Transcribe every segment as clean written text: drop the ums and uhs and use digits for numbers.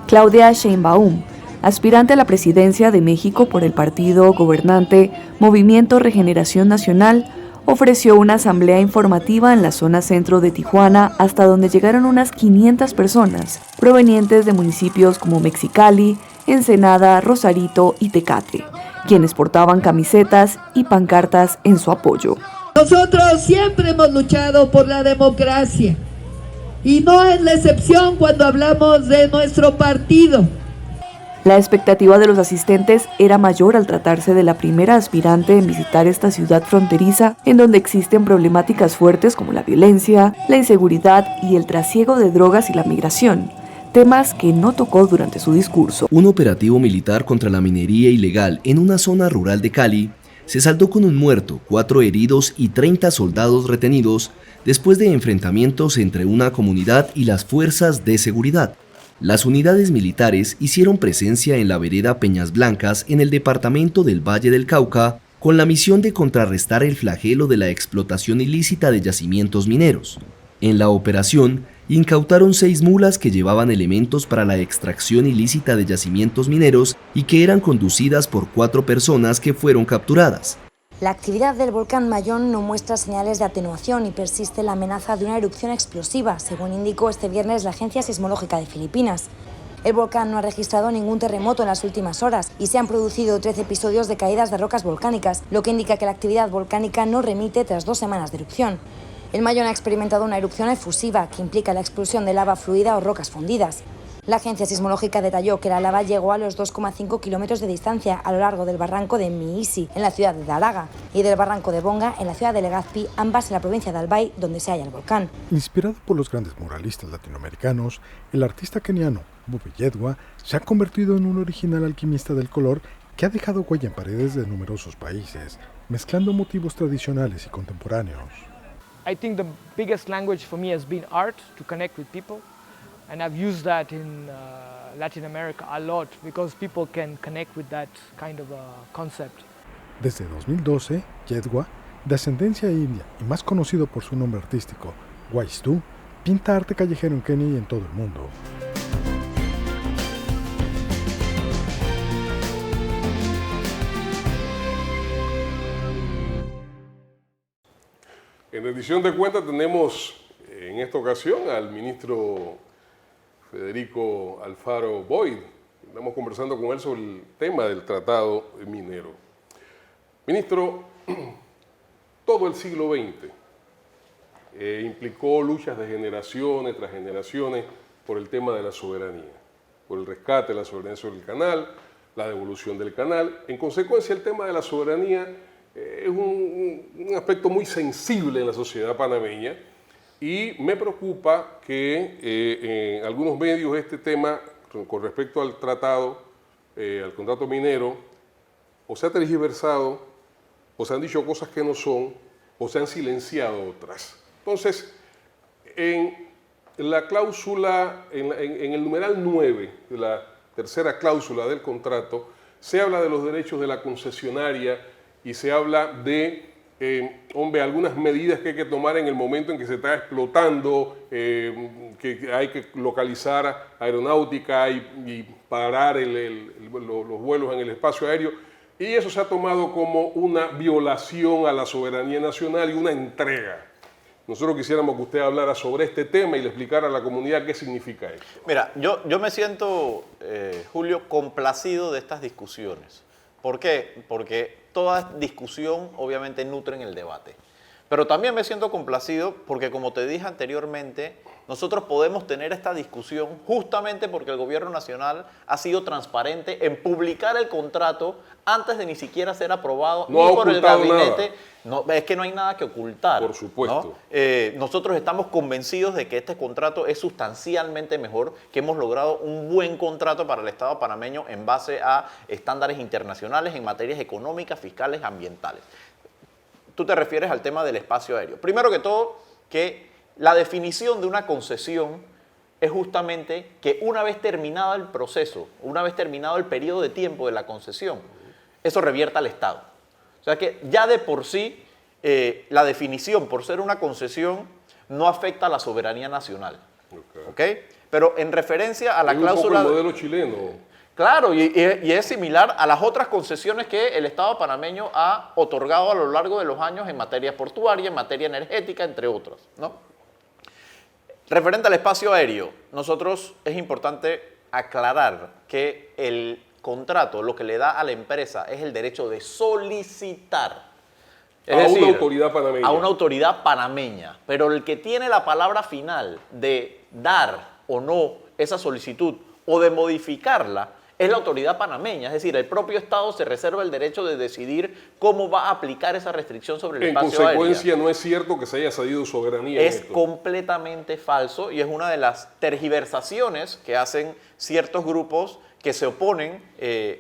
Claudia Sheinbaum, aspirante a la presidencia de México por el partido gobernante Movimiento Regeneración Nacional, ofreció una asamblea informativa en la zona centro de Tijuana, hasta donde llegaron unas 500 personas, provenientes de municipios como Mexicali, Ensenada, Rosarito y Tecate, quienes portaban camisetas y pancartas en su apoyo. Nosotros siempre hemos luchado por la democracia y no es la excepción cuando hablamos de nuestro partido. La expectativa de los asistentes era mayor al tratarse de la primera aspirante en visitar esta ciudad fronteriza, en donde existen problemáticas fuertes como la violencia, la inseguridad y el trasiego de drogas y la migración, temas que no tocó durante su discurso. Un operativo militar contra la minería ilegal en una zona rural de Cali se saldó con un muerto, 4 heridos y 30 soldados retenidos después de enfrentamientos entre una comunidad y las fuerzas de seguridad. Las unidades militares hicieron presencia en la vereda Peñas Blancas en el departamento del Valle del Cauca con la misión de contrarrestar el flagelo de la explotación ilícita de yacimientos mineros. En la operación, incautaron 6 mulas que llevaban elementos para la extracción ilícita de yacimientos mineros y que eran conducidas por 4 personas que fueron capturadas. La actividad del volcán Mayón no muestra señales de atenuación y persiste la amenaza de una erupción explosiva, según indicó este viernes la Agencia Sismológica de Filipinas. El volcán no ha registrado ningún terremoto en las últimas horas y se han producido 13 episodios de caídas de rocas volcánicas, lo que indica que la actividad volcánica no remite tras 2 semanas de erupción. El Mayón ha experimentado una erupción efusiva que implica la expulsión de lava fluida o rocas fundidas. La agencia sismológica detalló que la lava llegó a los 2,5 kilómetros de distancia a lo largo del barranco de Miisi, en la ciudad de Dalaga, y del barranco de Bonga, en la ciudad de Legazpi, ambas en la provincia de Albay, donde se halla el volcán. Inspirado por los grandes muralistas latinoamericanos, el artista keniano Bobby Yedwa se ha convertido en un original alquimista del color que ha dejado huella en paredes de numerosos países, mezclando motivos tradicionales y contemporáneos. I think the biggest language for me has been art, to connect with people. And I've used that in Latin America a lot because people can connect with that kind of a concept. Desde 2012, Yedwa, de ascendencia india y más conocido por su nombre artístico, Waistu, pinta arte callejero en Kenia y en todo el mundo. En edición de cuenta tenemos en esta ocasión al ministro Federico Alfaro Boyd. Estamos conversando con él sobre el tema del tratado minero. Ministro, todo el siglo XX implicó luchas de generaciones tras generaciones por el tema de la soberanía, por el rescate de la soberanía sobre el canal, la devolución del canal. En consecuencia, el tema de la soberanía es un aspecto muy sensible en la sociedad panameña. Y me preocupa que en algunos medios este tema, con respecto al tratado, al contrato minero, o se ha tergiversado, o se han dicho cosas que no son, o se han silenciado otras. Entonces, en la cláusula, en el numeral 9 de la tercera cláusula del contrato, se habla de los derechos de la concesionaria y se habla de algunas medidas que hay que tomar en el momento en que se está explotando, que hay que localizar aeronáutica y parar los vuelos en el espacio aéreo, y eso se ha tomado como una violación a la soberanía nacional y una entrega. Nosotros quisiéramos que usted hablara sobre este tema y le explicara a la comunidad qué significa esto. Mira, yo me siento, Julio, complacido de estas discusiones. ¿Por qué? Porque toda discusión obviamente nutre en el debate. Pero también me siento complacido porque, como te dije anteriormente, nosotros podemos tener esta discusión justamente porque el gobierno nacional ha sido transparente en publicar el contrato antes de ni siquiera ser aprobado no ni por el gabinete. Nada. No, es que no hay nada que ocultar. Por supuesto. ¿No? Nosotros estamos convencidos de que este contrato es sustancialmente mejor, que hemos logrado un buen contrato para el Estado panameño en base a estándares internacionales en materias económicas, fiscales, ambientales. Tú te refieres al tema del espacio aéreo. Primero que todo, que la definición de una concesión es justamente que una vez terminado el proceso, una vez terminado el periodo de tiempo de la concesión, eso revierta al Estado. O sea que ya de por sí la definición, por ser una concesión, no afecta a la soberanía nacional. ¿Okay? pero en referencia a la es cláusula... un poco el modelo chileno. Claro, y es similar a las otras concesiones que el Estado panameño ha otorgado a lo largo de los años en materia portuaria, en materia energética, entre otras, ¿no? Referente al espacio aéreo, nosotros es importante aclarar que el contrato lo que le da a la empresa es el derecho de solicitar. Es decir, una autoridad panameña. A una autoridad panameña. Pero el que tiene la palabra final de dar o no esa solicitud o de modificarla es la autoridad panameña. Es decir, el propio Estado se reserva el derecho de decidir cómo va a aplicar esa restricción sobre el espacio aéreo. En consecuencia, no es cierto que se haya cedido soberanía. Es completamente falso y es una de las tergiversaciones que hacen ciertos grupos que se oponen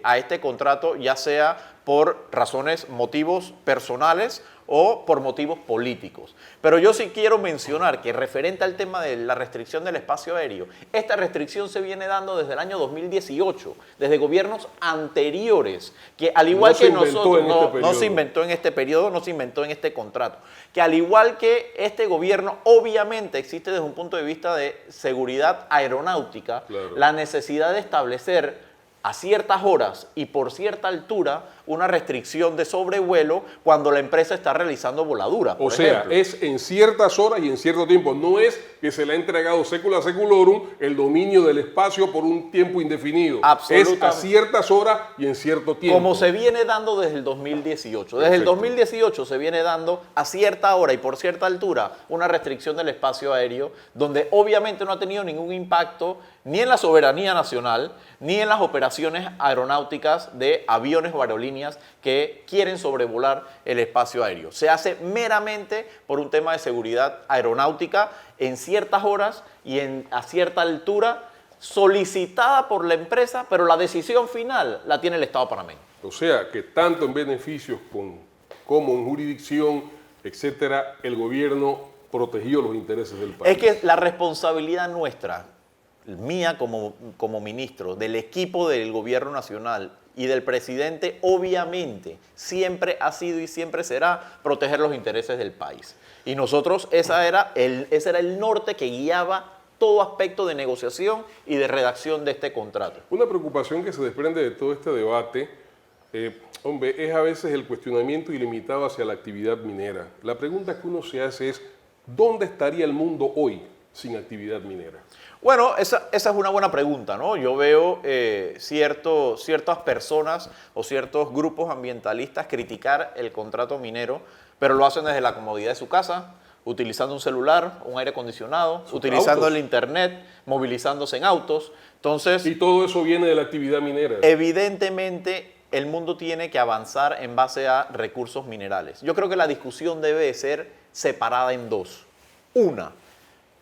a este contrato, ya sea por razones, motivos personales o por motivos políticos. Pero yo sí quiero mencionar que referente al tema de la restricción del espacio aéreo, esta restricción se viene dando desde el año 2018, desde gobiernos anteriores, que al igual que nosotros, no se inventó en este periodo, no se inventó en este contrato, que al igual que este gobierno, obviamente existe desde un punto de vista de seguridad aeronáutica, claro, la necesidad de establecer a ciertas horas y por cierta altura una restricción de sobrevuelo cuando la empresa está realizando voladura. O sea, es en ciertas horas y en cierto tiempo. No es que se le ha entregado secula seculorum el dominio del espacio por un tiempo indefinido. Es a ciertas horas y en cierto tiempo. Como se viene dando desde el 2018. Desde el 2018 se viene dando a cierta hora y por cierta altura una restricción del espacio aéreo donde obviamente no ha tenido ningún impacto ni en la soberanía nacional, ni en las operaciones aeronáuticas de aviones o aerolíneas que quieren sobrevolar el espacio aéreo. Se hace meramente por un tema de seguridad aeronáutica en ciertas horas y a cierta altura solicitada por la empresa, pero la decisión final la tiene el Estado panameño. O sea, que tanto en beneficios como en jurisdicción, etcétera, el gobierno protegió los intereses del país. Es que la responsabilidad nuestra, mía como ministro, del equipo del gobierno nacional y del presidente, obviamente, siempre ha sido y siempre será proteger los intereses del país. Y nosotros, ese era el norte que guiaba todo aspecto de negociación y de redacción de este contrato. Una preocupación que se desprende de todo este debate, hombre, es a veces el cuestionamiento ilimitado hacia la actividad minera. La pregunta que uno se hace es, ¿dónde estaría el mundo hoy sin actividad minera? Bueno, esa es una buena pregunta, ¿no? Yo veo ciertas personas o ciertos grupos ambientalistas criticar el contrato minero, pero lo hacen desde la comodidad de su casa, utilizando un celular, un aire acondicionado, utilizando el internet, movilizándose en autos. Entonces, y todo eso viene de la actividad minera. Evidentemente, el mundo tiene que avanzar en base a recursos minerales. Yo creo que la discusión debe de ser separada en dos. Una,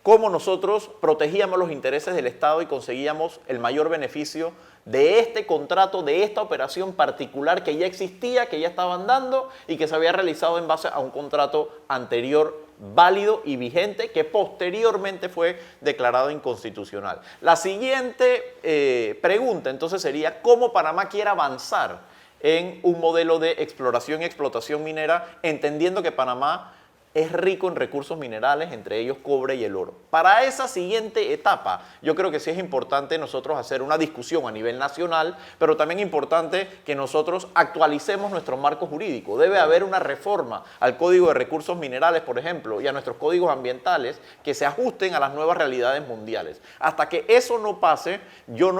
cómo nosotros protegíamos los intereses del Estado y conseguíamos el mayor beneficio de este contrato, de esta operación particular que ya existía, que ya estaban dando y que se había realizado en base a un contrato anterior válido y vigente que posteriormente fue declarado inconstitucional. La siguiente pregunta entonces sería ¿cómo Panamá quiere avanzar en un modelo de exploración y explotación minera, entendiendo que Panamá es rico en recursos minerales, entre ellos cobre y el oro? Para esa siguiente etapa, yo creo que sí es importante nosotros hacer una discusión a nivel nacional, pero también importante que nosotros actualicemos nuestro marco jurídico. Debe haber una reforma al Código de Recursos Minerales, por ejemplo, y a nuestros códigos ambientales que se ajusten a las nuevas realidades mundiales. Hasta que eso no pase, yo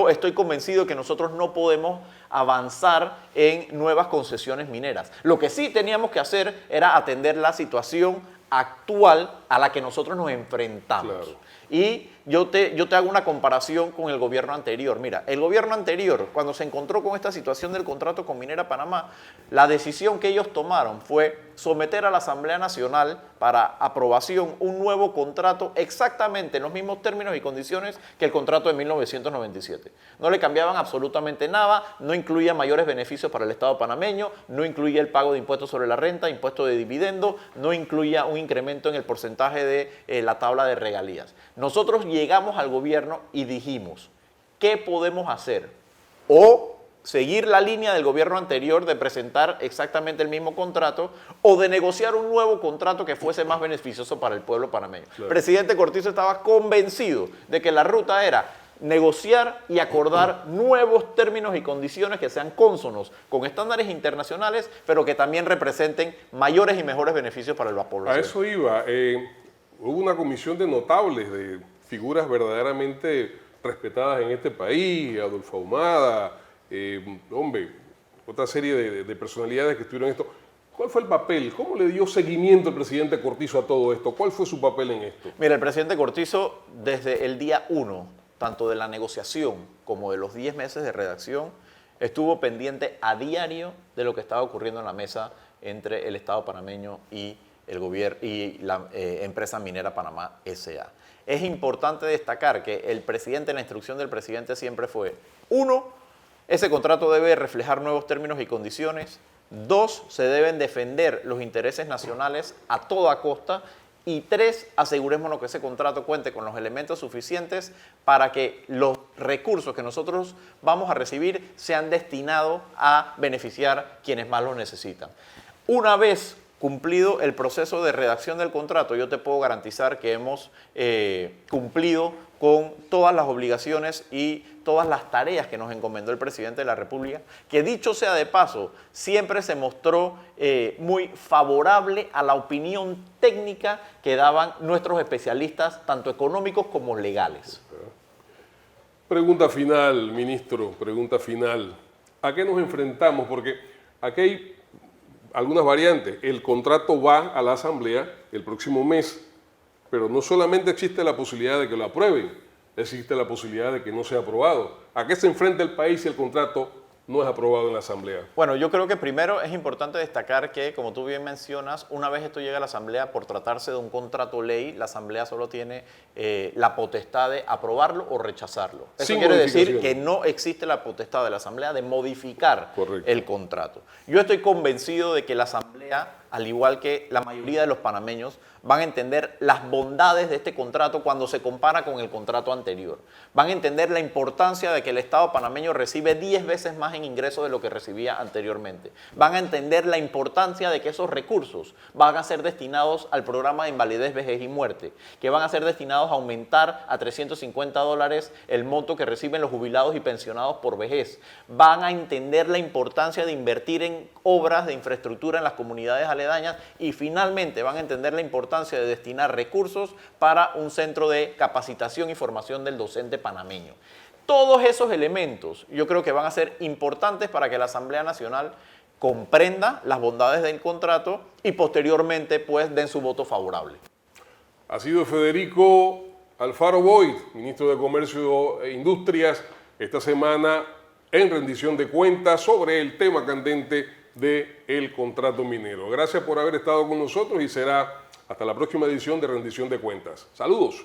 estoy convencido de que nosotros no podemos avanzar en nuevas concesiones mineras. Lo que sí teníamos que hacer era atender la situación actual a la que nosotros nos enfrentamos. Claro. Y yo te hago una comparación con el gobierno anterior. Mira, el gobierno anterior, cuando se encontró con esta situación del contrato con Minera Panamá, la decisión que ellos tomaron fue someter a la Asamblea Nacional para aprobación un nuevo contrato exactamente en los mismos términos y condiciones que el contrato de 1997. No le cambiaban absolutamente nada, no incluía mayores beneficios para el Estado panameño, no incluía el pago de impuestos sobre la renta, impuesto de dividendo, no incluía un incremento en el porcentaje de la tabla de regalías. Nosotros llegamos al gobierno y dijimos, ¿qué podemos hacer? O seguir la línea del gobierno anterior de presentar exactamente el mismo contrato o de negociar un nuevo contrato que fuese más beneficioso para el pueblo panameño. Claro. El presidente Cortizo estaba convencido de que la ruta era negociar y acordar nuevos términos y condiciones que sean cónsonos con estándares internacionales, pero que también representen mayores y mejores beneficios para la población. A eso iba. Hubo una comisión de notables, de figuras verdaderamente respetadas en este país, Adolfo Ahumada, otra serie de personalidades que estuvieron en esto. ¿Cuál fue el papel? ¿Cómo le dio seguimiento el presidente Cortizo a todo esto? ¿Cuál fue su papel en esto? Mira, el presidente Cortizo, desde el día 1, tanto de la negociación como de los 10 meses de redacción, estuvo pendiente a diario de lo que estaba ocurriendo en la mesa entre el Estado panameño y el gobierno y la empresa minera Panamá S.A. Es importante destacar que el presidente, la instrucción del presidente siempre fue: 1, ese contrato debe reflejar nuevos términos y condiciones. 2, se deben defender los intereses nacionales a toda costa. Y 3, asegurémonos que ese contrato cuente con los elementos suficientes para que los recursos que nosotros vamos a recibir sean destinados a beneficiar quienes más lo necesitan. Una vez cumplido el proceso de redacción del contrato, yo te puedo garantizar que hemos cumplido con todas las obligaciones y todas las tareas que nos encomendó el presidente de la República, que dicho sea de paso, siempre se mostró muy favorable a la opinión técnica que daban nuestros especialistas, tanto económicos como legales. Pregunta final, ministro, pregunta final. ¿A qué nos enfrentamos? Porque aquí hay algunas variantes. El contrato va a la Asamblea el próximo mes, pero no solamente existe la posibilidad de que lo aprueben, existe la posibilidad de que no sea aprobado. ¿A qué se enfrenta el país si el contrato no es aprobado en la Asamblea? Bueno, yo creo que primero es importante destacar que, como tú bien mencionas, una vez esto llega a la Asamblea, por tratarse de un contrato ley, la Asamblea solo tiene la potestad de aprobarlo o rechazarlo. Eso quiere decir que no existe la potestad de la Asamblea de modificar el contrato. Yo estoy convencido de que la Asamblea, al igual que la mayoría de los panameños, van a entender las bondades de este contrato cuando se compara con el contrato anterior. Van a entender la importancia de que el Estado panameño recibe 10 veces más en ingresos de lo que recibía anteriormente. Van a entender la importancia de que esos recursos van a ser destinados al programa de invalidez, vejez y muerte, que van a ser destinados a aumentar a $350 el monto que reciben los jubilados y pensionados por vejez. Van a entender la importancia de invertir en obras de infraestructura en las comunidades aledañas y finalmente van a entender la importancia de destinar recursos para un centro de capacitación y formación del docente panameño. Todos esos elementos yo creo que van a ser importantes para que la Asamblea Nacional comprenda las bondades del contrato y posteriormente pues den su voto favorable. Ha sido Federico Alfaro Boyd, ministro de Comercio e Industrias, esta semana en rendición de cuentas sobre el tema candente del contrato minero. Gracias por haber estado con nosotros y será hasta la próxima edición de Rendición de Cuentas. Saludos.